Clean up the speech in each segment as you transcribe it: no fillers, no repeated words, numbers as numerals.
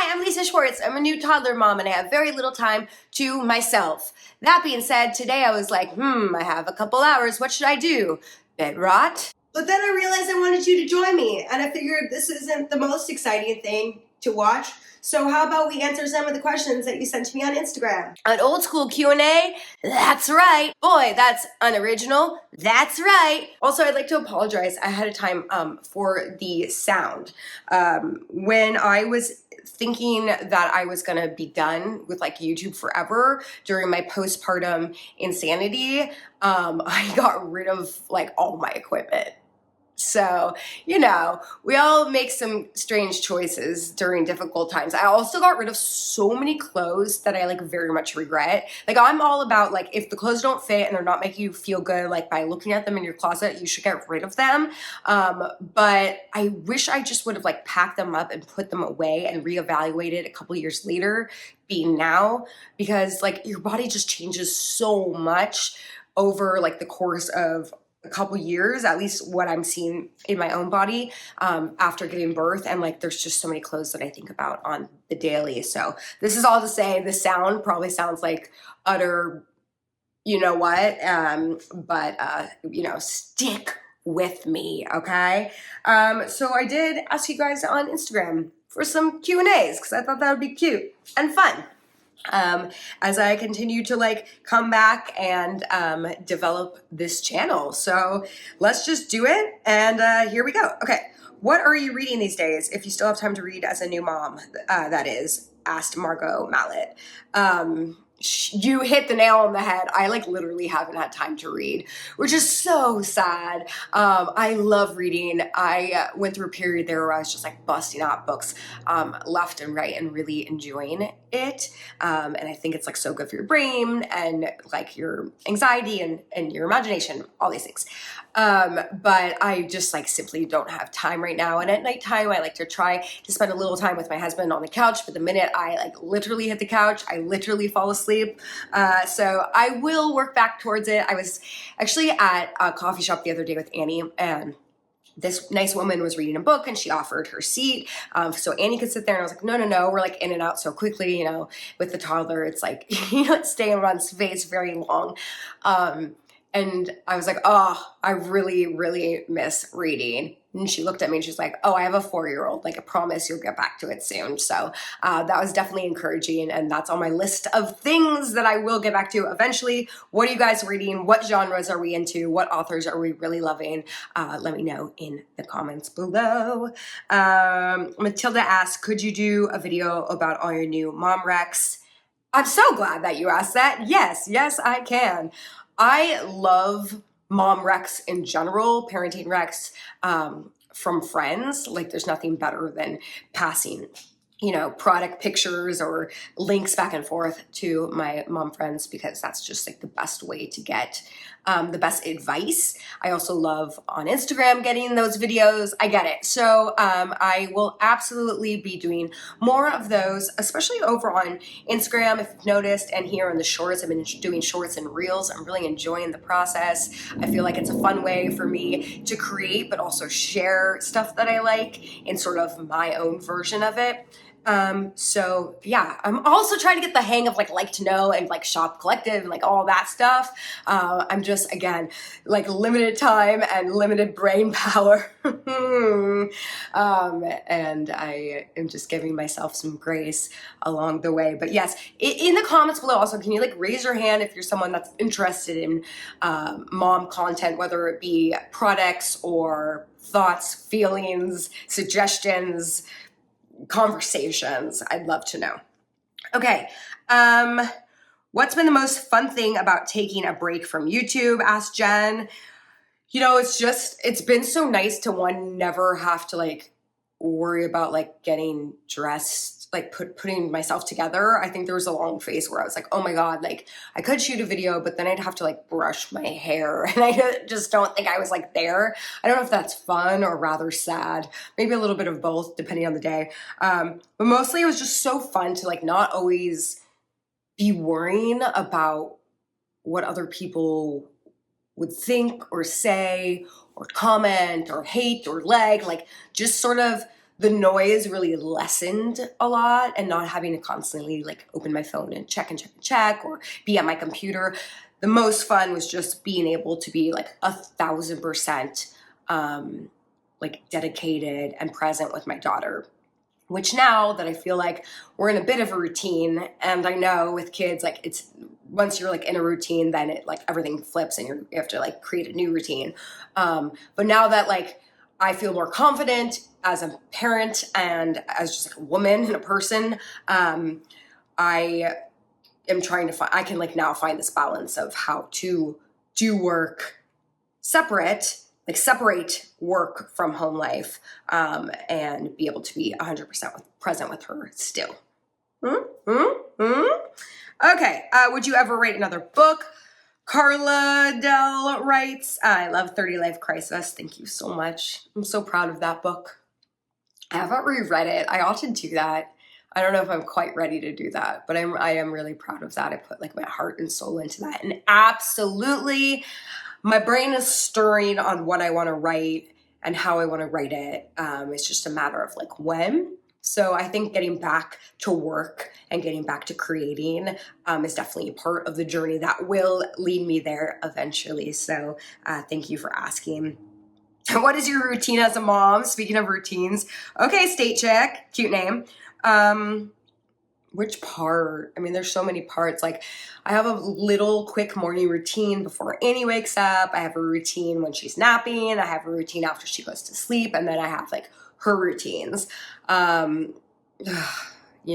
Hi, I'm Lisa Schwartz. I'm a new toddler mom and I have very little time to myself. That being said, today I was like, I have a couple hours. What should I do? Bed rot? But then I realized I wanted you to join me and I figured this isn't the most exciting thing to watch. So how about we answer some of the questions that you sent to me on Instagram? An old school Q&A? That's right. Boy, that's unoriginal. That's right. Also, I'd like to apologize ahead of time for the sound. When I was thinking that I was gonna be done with like YouTube forever during my postpartum insanity, I got rid of like all my equipment. So, you know, we all make some strange choices during difficult times. I also got rid of so many clothes that I like very much regret. Like I'm all about like if the clothes don't fit and they're not making you feel good, like by looking at them in your closet, you should get rid of them. But I wish I just would have like packed them up and put them away and reevaluated a couple years later, being now, because like your body just changes so much over like the course of a couple years, at least what I'm seeing in my own body after giving birth. And like, there's just so many clothes that I think about on the daily. So this is all to say the sound probably sounds like utter, you know what, but you know, stick with me, okay? So I did ask you guys on Instagram for some Q&As because I thought that would be cute and fun. As I continue to like come back and develop this channel. So let's just do it. And here we go. Okay. What are you reading these days? If you still have time to read as a new mom, that is, asked Margot Mallet. You hit the nail on the head. I like literally haven't had time to read, which is so sad. I love reading. I went through a period there where I was just like busting out books left and right and really enjoying it. And I think it's like so good for your brain and like your anxiety and your imagination, all these things. But I just like simply don't have time right now. And at nighttime, I like to try to spend a little time with my husband on the couch. But the minute I like literally hit the couch, I literally fall asleep. So I will work back towards it. I was actually at a coffee shop the other day with Annie and this nice woman was reading a book and she offered her seat so Annie could sit there, and I was like, no, we're like in and out so quickly, you know, with the toddler, it's like, you don't stay in one space very long. And I was like, oh, I really, really miss reading. And she looked at me and she's like, oh, I have a 4-year-old. Like, I promise you'll get back to it soon. So that was definitely encouraging. And that's on my list of things that I will get back to eventually. What are you guys reading? What genres are we into? What authors are we really loving? Let me know in the comments below. Matilda asked, could you do a video about all your new mom recs? I'm so glad that you asked that. Yes, I can. I love mom recs in general, parenting recs from friends. Like there's nothing better than passing, you know, product pictures or links back and forth to my mom friends because that's just like the best way to get the best advice. I also love on Instagram getting those videos. I get it. So I will absolutely be doing more of those, especially over on Instagram, if you've noticed, and here on the shorts. I've been doing shorts and reels. I'm really enjoying the process. I feel like it's a fun way for me to create, but also share stuff that I like in sort of my own version of it. So yeah, I'm also trying to get the hang of like to know and like shop collective and like all that stuff. I'm just, again, like limited time and limited brain power. And I am just giving myself some grace along the way. But yes, in the comments below also, can you like raise your hand if you're someone that's interested in, mom content, whether it be products or thoughts, feelings, suggestions, conversations. I'd love to know. Okay. What's been the most fun thing about taking a break from YouTube? Asked Jen. You know, it's been so nice to never have to like worry about like getting dressed, like putting myself together. I think there was a long phase where I was like, oh my God, like I could shoot a video, but then I'd have to like brush my hair. And I just don't think I was like there. I don't know if that's fun or rather sad, maybe a little bit of both depending on the day. But mostly it was just so fun to like not always be worrying about what other people would think or say or comment or hate or like just sort of the noise really lessened a lot, and not having to constantly like open my phone and check or be at my computer. The most fun was just being able to be like 1,000% like dedicated and present with my daughter. Which now that I feel like we're in a bit of a routine, and I know with kids, like it's once you're like in a routine, then it like everything flips and you have to like create a new routine. But now that like I feel more confident as a parent and as just like a woman and a person, I am trying to find, I can like now find this balance of how to do work separate work from home life, and be able to be 100% present with her still. Okay, would you ever write another book? Carla Dell writes, I love 30 Life Crisis. Thank you so much. I'm so proud of that book. I haven't reread it. I ought to do that. I don't know if I'm quite ready to do that, but I am really proud of that. I put like my heart and soul into that, and absolutely my brain is stirring on what I want to write and how I want to write it. It's just a matter of like when. So I think getting back to work and getting back to creating is definitely a part of the journey that will lead me there eventually. So thank you for asking. What is your routine as a mom? Speaking of routines. Okay, State Chick, cute name. Which part? I mean, there's so many parts. Like I have a little quick morning routine before Annie wakes up. I have a routine when she's napping. I have a routine after she goes to sleep. And then I have like her routines. You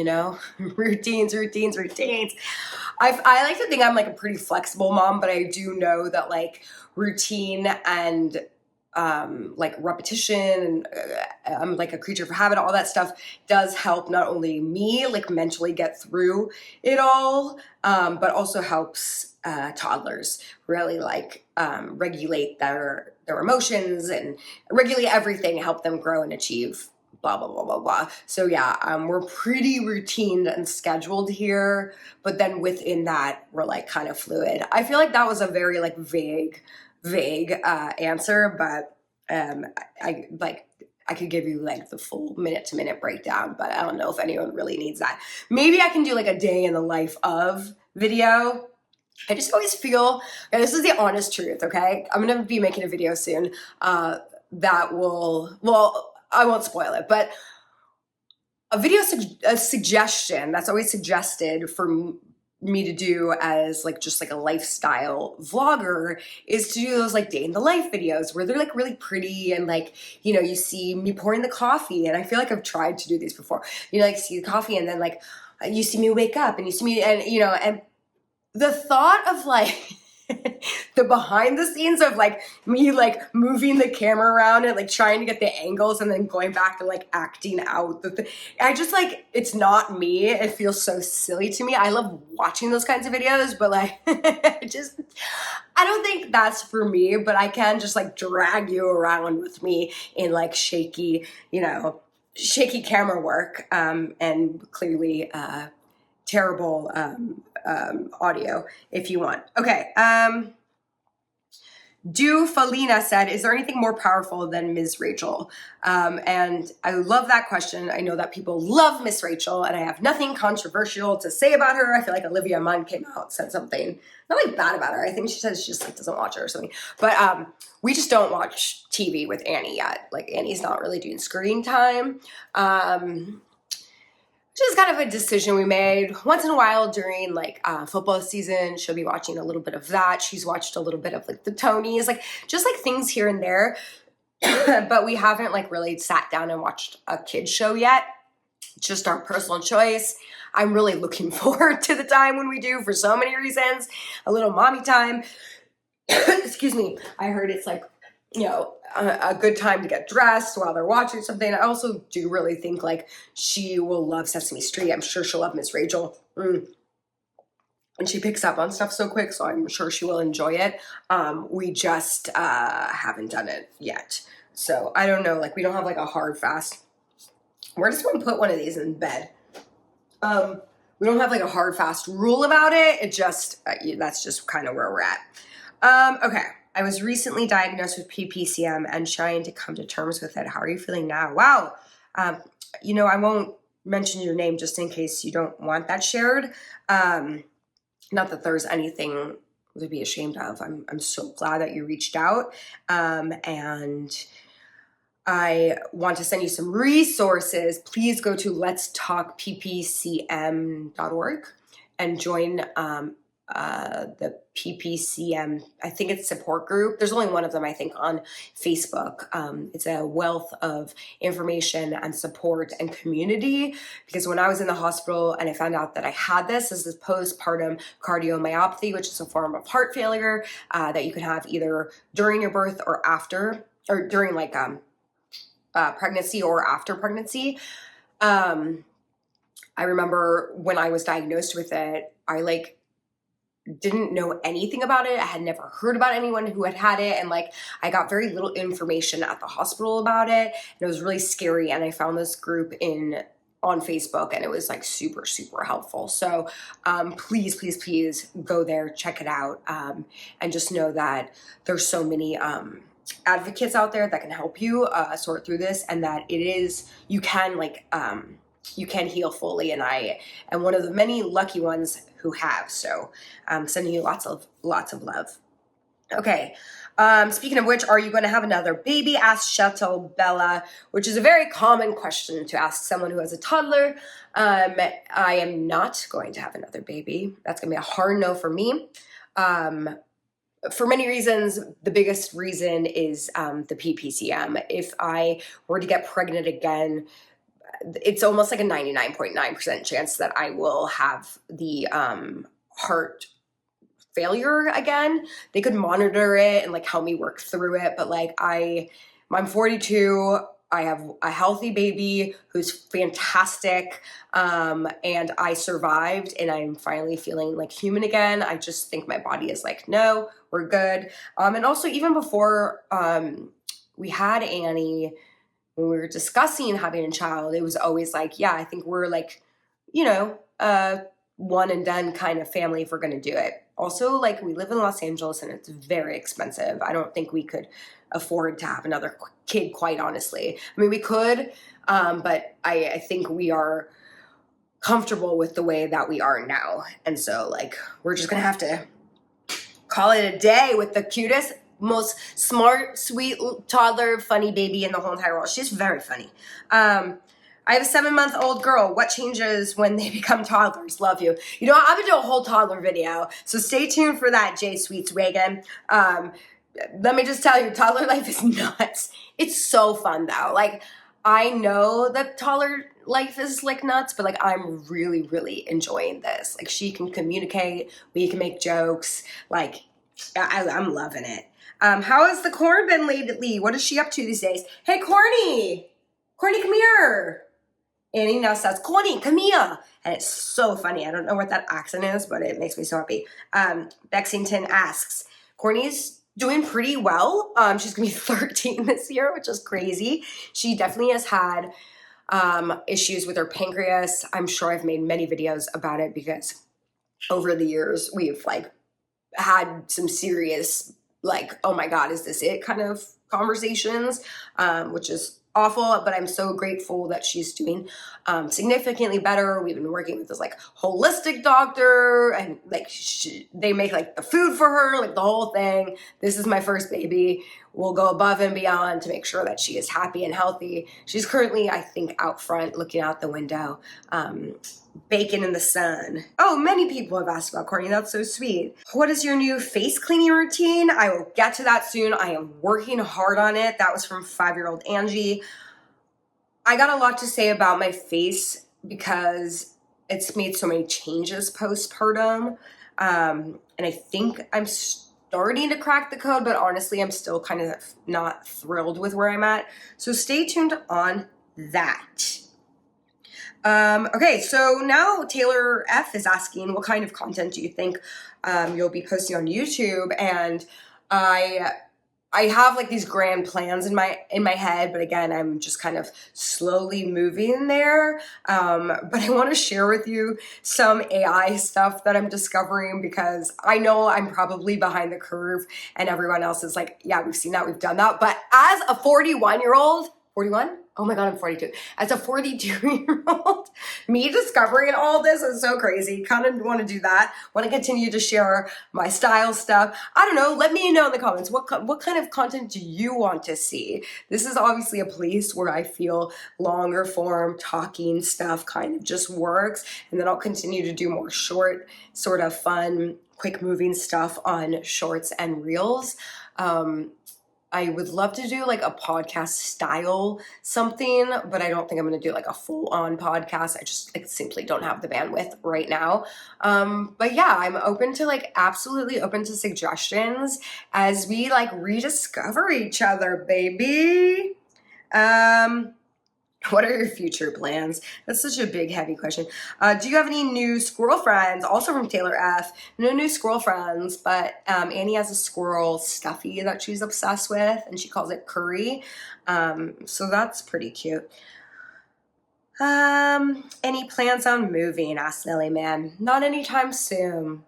know, routines. I like to think I'm like a pretty flexible mom, but I do know that like routine and like repetition and I'm like a creature of habit, all that stuff does help not only me like mentally get through it all, but also helps toddlers really like regulate their emotions and regulate everything, help them grow and achieve blah, blah, blah, blah, blah. So yeah, we're pretty routine and scheduled here, but then within that, we're like kind of fluid. I feel like that was a very like vague answer, but I could give you like the full minute to minute breakdown, but I don't know if anyone really needs that. Maybe I can do like a day in the life of video. I just always feel, okay, this is the honest truth, okay? I'm gonna be making a video soon that will, well, I won't spoil it, but a suggestion that's always suggested for me to do as like just like a lifestyle vlogger is to do those like day in the life videos where they're like really pretty and like, you know, you see me pouring the coffee, and I feel like I've tried to do these before. You know, like see the coffee and then like you see me wake up and you see me, and you know, and the thought of like the behind the scenes of like me like moving the camera around and like trying to get the angles and then going back to like acting out I just like, it's not me. It feels so silly to me. I love watching those kinds of videos, but like I don't think that's for me, but I can just like drag you around with me in like shaky, you know, shaky camera work, and clearly terrible audio if you want. Okay. Falina said, is there anything more powerful than Ms. Rachel? And I love that question. I know that people love Miss Rachel, and I have nothing controversial to say about her. I feel like Olivia Munn came out, said something not like bad about her. I think she says she just like doesn't watch her or something. But we just don't watch TV with Annie yet. Like Annie's not really doing screen time. Which is kind of a decision we made. Once in a while during like football season, she'll be watching a little bit of that. She's watched a little bit of like the Tonys, like just like things here and there. But we haven't like really sat down and watched a kid's show yet. It's just our personal choice. I'm really looking forward to the time when we do for so many reasons. A little mommy time. Excuse me. I heard it's like, you know, a good time to get dressed while they're watching something. I also do really think like she will love Sesame Street. I'm sure she'll love Miss Rachel. And she picks up on stuff so quick, so I'm sure she will enjoy it. We just haven't done it yet. So I don't know, like we don't have like a hard fast. We're just going to put one of these in bed. We don't have like a hard fast rule about it. It just, that's just kind of where we're at. Okay. I was recently diagnosed with PPCM and trying to come to terms with it. How are you feeling now? Wow. You know, I won't mention your name just in case you don't want that shared. Not that there's anything to be ashamed of. I'm so glad that you reached out. And I want to send you some resources. Please go to letstalkppcm.org and join the PPCM, I think it's support group. There's only one of them, I think, on Facebook. It's a wealth of information and support and community, because when I was in the hospital and I found out that I had this postpartum cardiomyopathy, which is a form of heart failure that you can have either during your birth or after, or during like pregnancy or after pregnancy. I remember when I was diagnosed with it, I like didn't know anything about it. I had never heard about anyone who had it. And like, I got very little information at the hospital about it. And it was really scary. And I found this group on Facebook, and it was like super, super helpful. So please, please, please go there, check it out. And just know that there's so many advocates out there that can help you sort through this, and that you can heal fully. And I am one of the many lucky ones who have. So I'm sending you lots of love. Okay. Speaking of which, are you going to have another baby? Asked Shuttle Bella, which is a very common question to ask someone who has a toddler. I am not going to have another baby. That's going to be a hard no for me. For many reasons. The biggest reason is the PPCM. If I were to get pregnant again, it's almost like a 99.9% chance that I will have the heart failure again. They could monitor it and like help me work through it, but like I'm 42. I have a healthy baby who's fantastic, and I survived, and I'm finally feeling like human again. I just think my body is like, no, we're good. And also, even before we had Annie, when we were discussing having a child, it was always like, yeah, I think we're like, one and done kind of family if we're going to do it. Also, like, we live in Los Angeles and it's very expensive. I don't think we could afford to have another kid, quite honestly. I mean, we could, but I think we are comfortable with the way that we are now. And so, like, we're just going to have to call it a day with the cutest, most smart, sweet toddler, funny baby in the whole entire world. She's very funny. I have a 7-month-old girl. What changes when they become toddlers? Love you. You know, I'm gonna do a whole toddler video, so stay tuned for that, J Sweets Reagan. Let me just tell you, toddler life is nuts. It's so fun though. Like, I know that toddler life is like nuts, but like, I'm really, really enjoying this. Like, she can communicate, we can make jokes. Like, I'm loving it. How has the corn been lately? What is she up to these days? Hey, Courtney! Courtney, come here! Annie now says, Courtney, come here. And it's so funny. I don't know what that accent is, but it makes me so happy. Bexington asks, Courtney's doing pretty well. She's going to be 13 this year, which is crazy. She definitely has had issues with her pancreas. I'm sure I've made many videos about it because over the years, we've like had some serious, like, oh my God, is this it kind of conversations, which is awful, but I'm so grateful that she's doing significantly better. We've been working with this like holistic doctor, and like they make like the food for her, like the whole thing. This is my first baby. We'll go above and beyond to make sure that she is happy and healthy. She's currently, I think, out front looking out the window, baking in the sun. Oh, many people have asked about Courtney. That's so sweet. What is your new face cleaning routine? I will get to that soon. I am working hard on it. That was from 5-year-old Angie. I got a lot to say about my face because it's made so many changes postpartum. And I think I'm starting to crack the code, but honestly, I'm still kind of not thrilled with where I'm at. So stay tuned on that. Okay, so now Taylor F is asking, what kind of content do you think you'll be posting on YouTube? And I have like these grand plans in my head, but again, I'm just kind of slowly moving there. But I want to share with you some AI stuff that I'm discovering, because I know I'm probably behind the curve and everyone else is like, yeah, we've seen that, we've done that. But as a 41-year-old, 41? Oh my God, I'm 42. As a 42-year-old, me discovering all this is so crazy. Kind of want to do that. Want to continue to share my style stuff. I don't know. Let me know in the comments. What kind of content do you want to see? This is obviously a place where I feel longer form talking stuff kind of just works. And then I'll continue to do more short, sort of fun, quick moving stuff on shorts and reels. I would love to do like a podcast style something, but I don't think I'm going to do like a full on podcast. I just simply don't have the bandwidth right now. But yeah, I'm open to like absolutely open to suggestions as we like rediscover each other, baby. What are your future plans? That's such a big, heavy question. Do you have any new squirrel friends? Also from Taylor F. No new squirrel friends, but Annie has a squirrel stuffy that she's obsessed with, and she calls it Curry. So that's pretty cute. Any plans on moving? Asked Lily Man. Not anytime soon.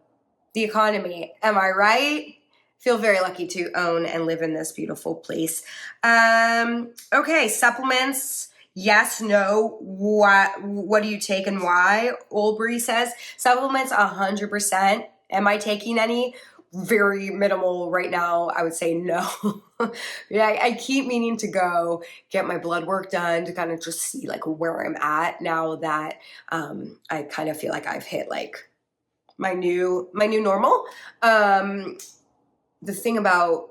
The economy, am I right? Feel very lucky to own and live in this beautiful place. Okay, supplements. Yes, no, what do you take and why? Olbrey says, supplements 100%. Am I taking any? Very minimal right now. I would say no. Yeah, I keep meaning to go get my blood work done to kind of just see like where I'm at now that I kind of feel like I've hit like my new normal. The thing about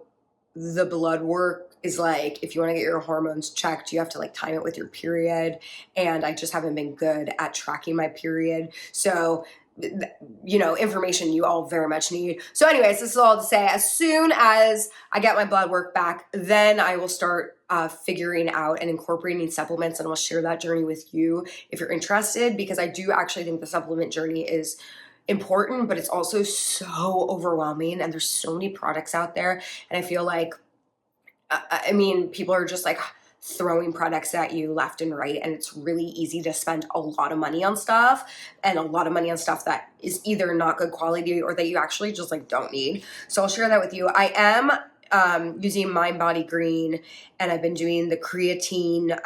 the blood work is like, if you want to get your hormones checked, you have to like time it with your period. And I just haven't been good at tracking my period. So, you know, information you all very much need. So anyways, this is all to say, as soon as I get my blood work back, then I will start figuring out and incorporating supplements, and I'll share that journey with you if you're interested, because I do actually think the supplement journey is important, but it's also so overwhelming, and there's so many products out there. And I feel like, I mean, people are just like throwing products at you left and right, and it's really easy to spend a lot of money on stuff, and a lot of money on stuff that is either not good quality or that you actually just like don't need. So I'll share that with you. I am using Mind Body Green, and I've been doing the creatine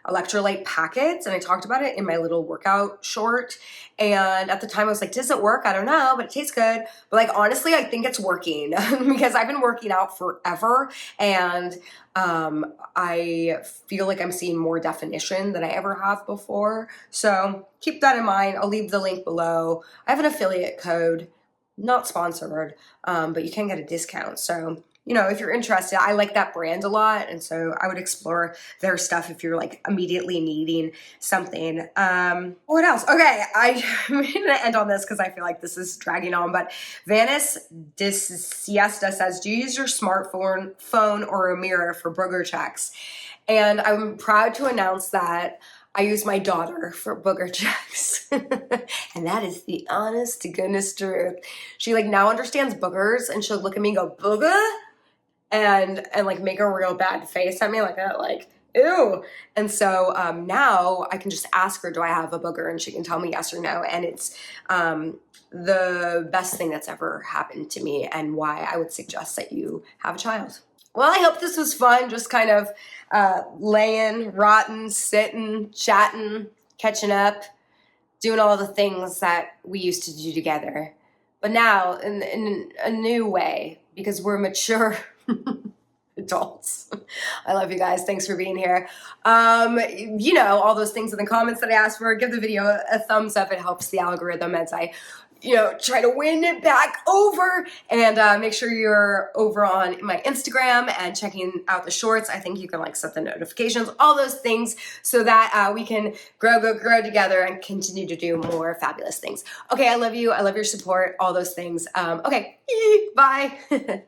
electrolyte packets, and I talked about it in my little workout short. And at the time I was like, does it work? I don't know, but it tastes good. But like, honestly, I think it's working because I've been working out forever, and I feel like I'm seeing more definition than I ever have before. So keep that in mind. I'll leave the link below. I have an affiliate code, not sponsored, but you can get a discount. So, you know, if you're interested, I like that brand a lot. And so I would explore their stuff if you're like immediately needing something. What else? Okay, I'm going to end on this because I feel like this is dragging on. But Vanis Siesta says, do you use your phone or a mirror for booger checks? And I'm proud to announce that I use my daughter for booger checks. And that is the honest to goodness truth. She like now understands boogers, and she'll look at me and go, booger? And like make a real bad face at me like that, like, ew. And so now I can just ask her, do I have a booger? And she can tell me yes or no. And it's the best thing that's ever happened to me, and why I would suggest that you have a child. Well, I hope this was fun, just kind of laying, rotting, sitting, chatting, catching up, doing all the things that we used to do together. But now in a new way, because we're mature adults. I love you guys. Thanks for being here. You know, all those things in the comments that I asked for, give the video a thumbs up. It helps the algorithm as I, you know, try to win it back over. And make sure you're over on my Instagram and checking out the shorts. I think you can like set the notifications, all those things, so that we can grow together and continue to do more fabulous things. Okay, I love you. I love your support, all those things. Okay, bye.